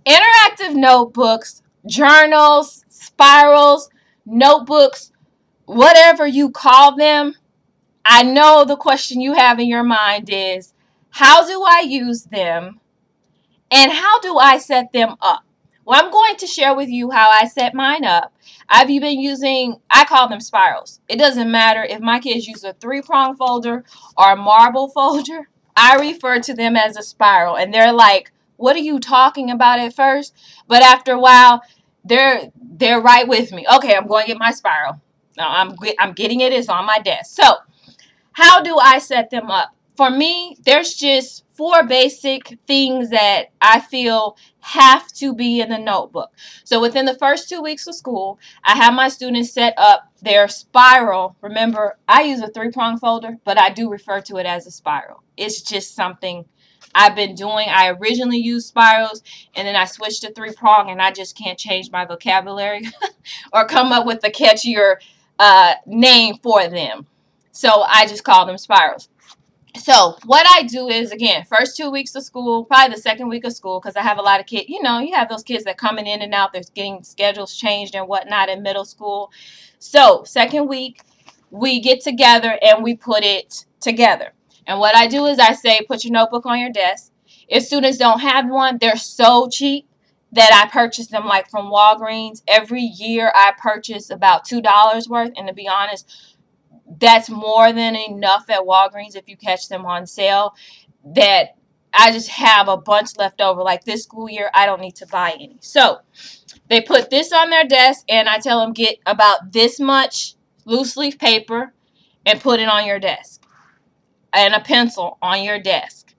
Interactive notebooks, journals, spirals, notebooks, whatever you call them, I know the question you have in your mind is, how do I use them and how do I set them up? Well, I'm going to share with you how I set mine up. I've been using, I call them spirals. It doesn't matter if my kids use a 3-prong folder or a marble folder. I refer to them as a spiral. And they're like, what are you talking about at first? But after a while, they're right with me. Okay, I'm going to get my spiral. No, I'm getting it. It's on my desk. So how do I set them up? For me, there's just 4 basic things that I feel have to be in the notebook. So within the first 2 weeks of school, I have my students set up their spiral. Remember, I use a 3-prong folder, but I do refer to it as a spiral. It's just something I've been doing. I originally used spirals, and then I switched to 3-prong, and I just can't change my vocabulary or come up with a catchier name for them. So I just call them spirals. So what I do is, again, first 2 weeks of school, probably the second week of school, because I have a lot of kids, you know, you have those kids that coming in and out, they're getting schedules changed and whatnot in middle school. So second week, we get together and we put it together. And what I do is I say, put your notebook on your desk. If students don't have one, they're so cheap that I purchase them like from Walgreens. Every year I purchase about $2 worth, and to be honest, that's more than enough at Walgreens if you catch them on sale. That I just have a bunch left over. Like this school year, I don't need to buy any. So they put this on their desk, and I tell them get about this much loose leaf paper and put it on your desk, and a pencil on your desk.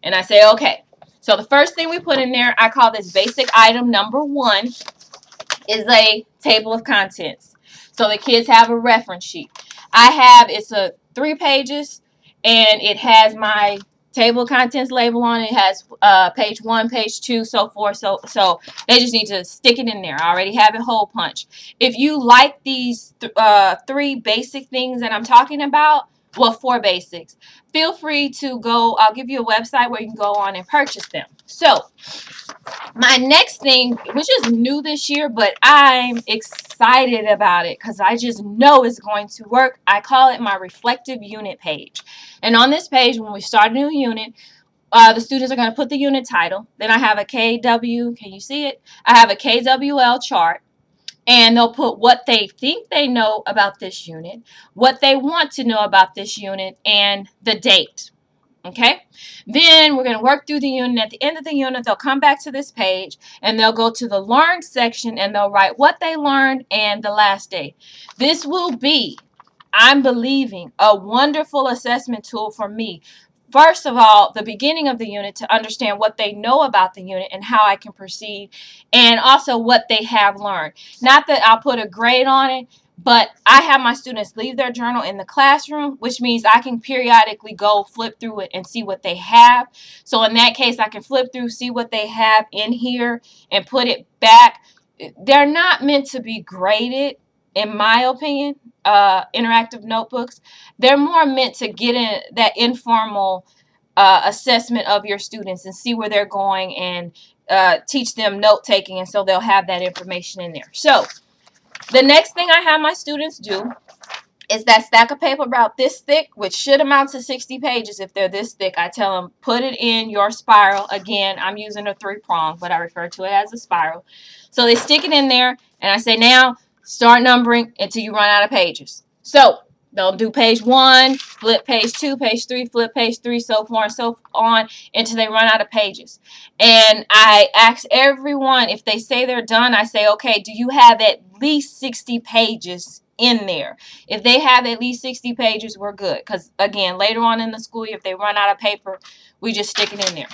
And I say, okay. So the first thing we put in there, I call this basic item number 1, is a table of contents. So the kids have a reference sheet. It's a 3 pages, and it has my table of contents label on it. It has page 1, page 2, so forth. So they just need to stick it in there. I already have it hole punched. If you like these 3 basic things that I'm talking about, well, 4 basics, feel free to go. I'll give you a website where you can go on and purchase them. So my next thing, which is new this year, but I'm excited about it because I just know it's going to work. I call it my reflective unit page. And on this page, when we start a new unit, the students are going to put the unit title. Then I have a KW, can you see it? I have a KWL chart. And they'll put what they think they know about this unit, what they want to know about this unit, and the date. Okay? Then we're going to work through the unit. At the end of the unit, they'll come back to this page, and they'll go to the Learned section, and they'll write what they learned and the last day. This will be, I'm believing, a wonderful assessment tool for me. First of all, the beginning of the unit to understand what they know about the unit and how I can proceed, and also what they have learned. Not that I'll put a grade on it, but I have my students leave their journal in the classroom, which means I can periodically go flip through it and see what they have. So in that case, I can flip through, see what they have in here, and put it back. They're not meant to be graded, in my opinion, interactive notebooks. They're more meant to get in that informal assessment of your students and see where they're going, and teach them note-taking, and so they'll have that information in there. So the next thing I have my students do is that stack of paper about this thick, which should amount to 60 pages if they're this thick. I tell them, put it in your spiral. Again, I'm using a 3-prong, but I refer to it as a spiral. So they stick it in there, and I say, now start numbering until you run out of pages. So they'll do page 1, flip page 2, page 3, flip page 3, so forth and so on until they run out of pages. And I ask everyone, if they say they're done, I say, okay, do you have at least 60 pages in there? If they have at least 60 pages, we're good. Because, again, later on in the school year, if they run out of paper, we just stick it in there.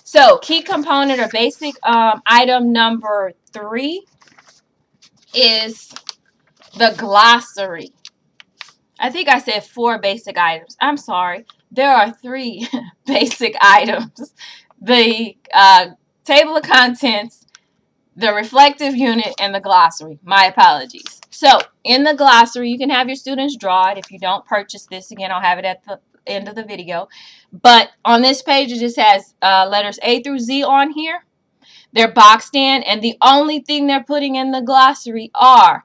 So key component or basic item number 3 is the glossary. I think I said 4 basic items. I'm sorry. There are 3 basic items. The table of contents, the reflective unit, and the glossary. My apologies. So in the glossary, you can have your students draw it. If you don't purchase this, again, I'll have it at the end of the video. But on this page, it just has letters A through Z on here. They're boxed in, and the only thing they're putting in the glossary are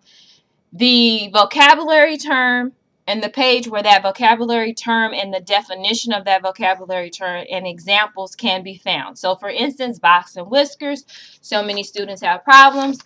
the vocabulary term and the page where that vocabulary term and the definition of that vocabulary term and examples can be found. So for instance, box and whiskers, so many students have problems.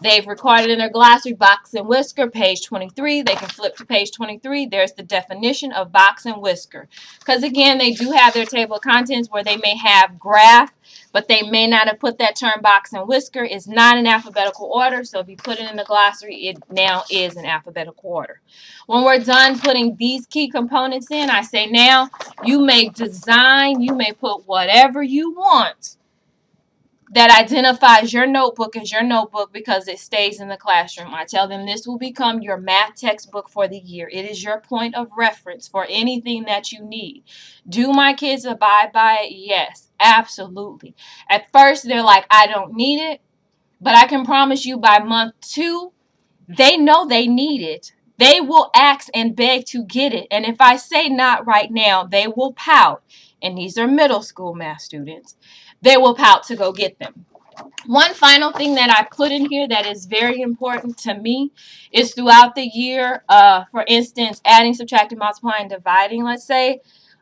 They've recorded in their glossary box and whisker, page 23. They can flip to page 23. There's the definition of box and whisker. Because again, they do have their table of contents where they may have graph, but they may not have put that term box and whisker. It's not in alphabetical order, so if you put it in the glossary, it now is in alphabetical order. When we're done putting these key components in, I say now, you may design, you may put whatever you want that identifies your notebook as your notebook because it stays in the classroom. I tell them this will become your math textbook for the year. It is your point of reference for anything that you need. Do my kids abide by it? Yes, absolutely. At first, they're like, I don't need it, but I can promise you by month 2, they know they need it. They will ask and beg to get it. And if I say not right now, they will pout. And these are middle school math students. They will pout to go get them. One final thing that I put in here that is very important to me is throughout the year, for instance, adding, subtracting, multiplying, dividing, let's say,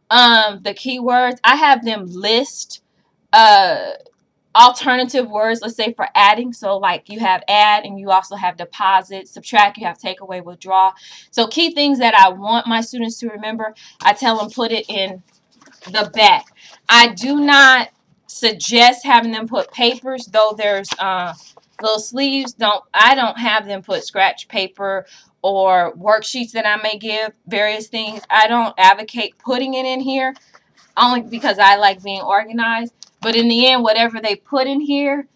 the keywords, I have them list alternative words, let's say for adding. So like you have add and you also have deposit, subtract, you have take away, withdraw. So key things that I want my students to remember, I tell them put it in the back. I do not suggest having them put papers, though there's little sleeves. I don't have them put scratch paper or worksheets that I may give, various things. I don't advocate putting it in here only because I like being organized. But in the end, whatever they put in here,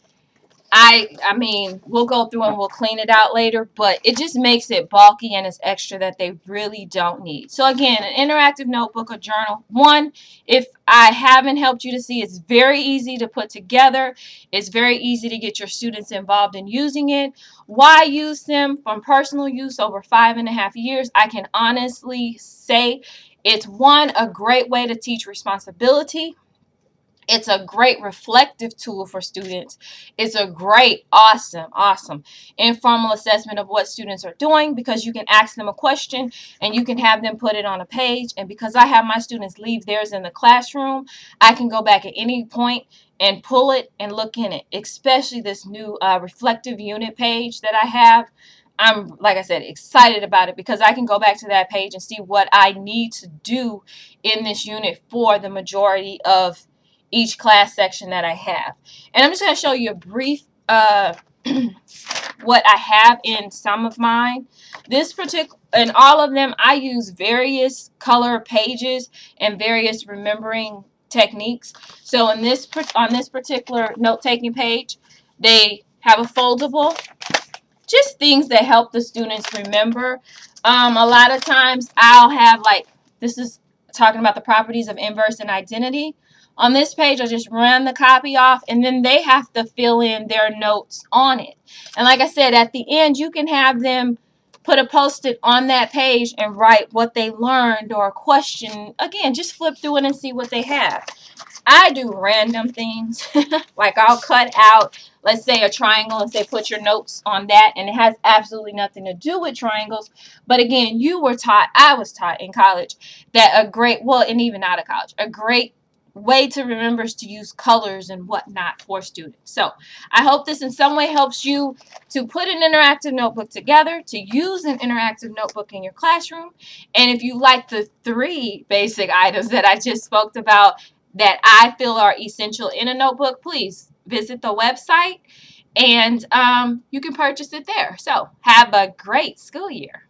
I mean, we'll go through and we'll clean it out later, but it just makes it bulky and it's extra that they really don't need. So again, an interactive notebook or journal. One, if I haven't helped you to see, it's very easy to put together. It's very easy to get your students involved in using it. Why use them? From personal use over 5.5 years, I can honestly say it's one, a great way to teach responsibility. It's a great reflective tool for students. It's a great, awesome informal assessment of what students are doing because you can ask them a question and you can have them put it on a page. And because I have my students leave theirs in the classroom, I can go back at any point and pull it and look in it, especially this new reflective unit page that I have. I'm, like I said, excited about it because I can go back to that page and see what I need to do in this unit for the majority of each class section that I have. And I'm just going to show you a brief what I have in some of mine. This particular, in all of them, I use various color pages and various remembering techniques. So in this, on this particular note-taking page, they have a foldable, just things that help the students remember. A lot of times I'll have, like, this is talking about the properties of inverse and identity. On this page, I just run the copy off, and then they have to fill in their notes on it. And like I said, at the end, you can have them put a Post-it on that page and write what they learned or a question. Again, just flip through it and see what they have. I do random things, like I'll cut out, let's say, a triangle and say put your notes on that, and it has absolutely nothing to do with triangles. But again, you were taught, I was taught in college that a great, well, and even out of college, a great way to remember is to use colors and whatnot for students. So I hope this in some way helps you to put an interactive notebook together, to use an interactive notebook in your classroom. And if you like the 3 basic items that I just spoke about that I feel are essential in a notebook, please visit the website and you can purchase it there. So have a great school year.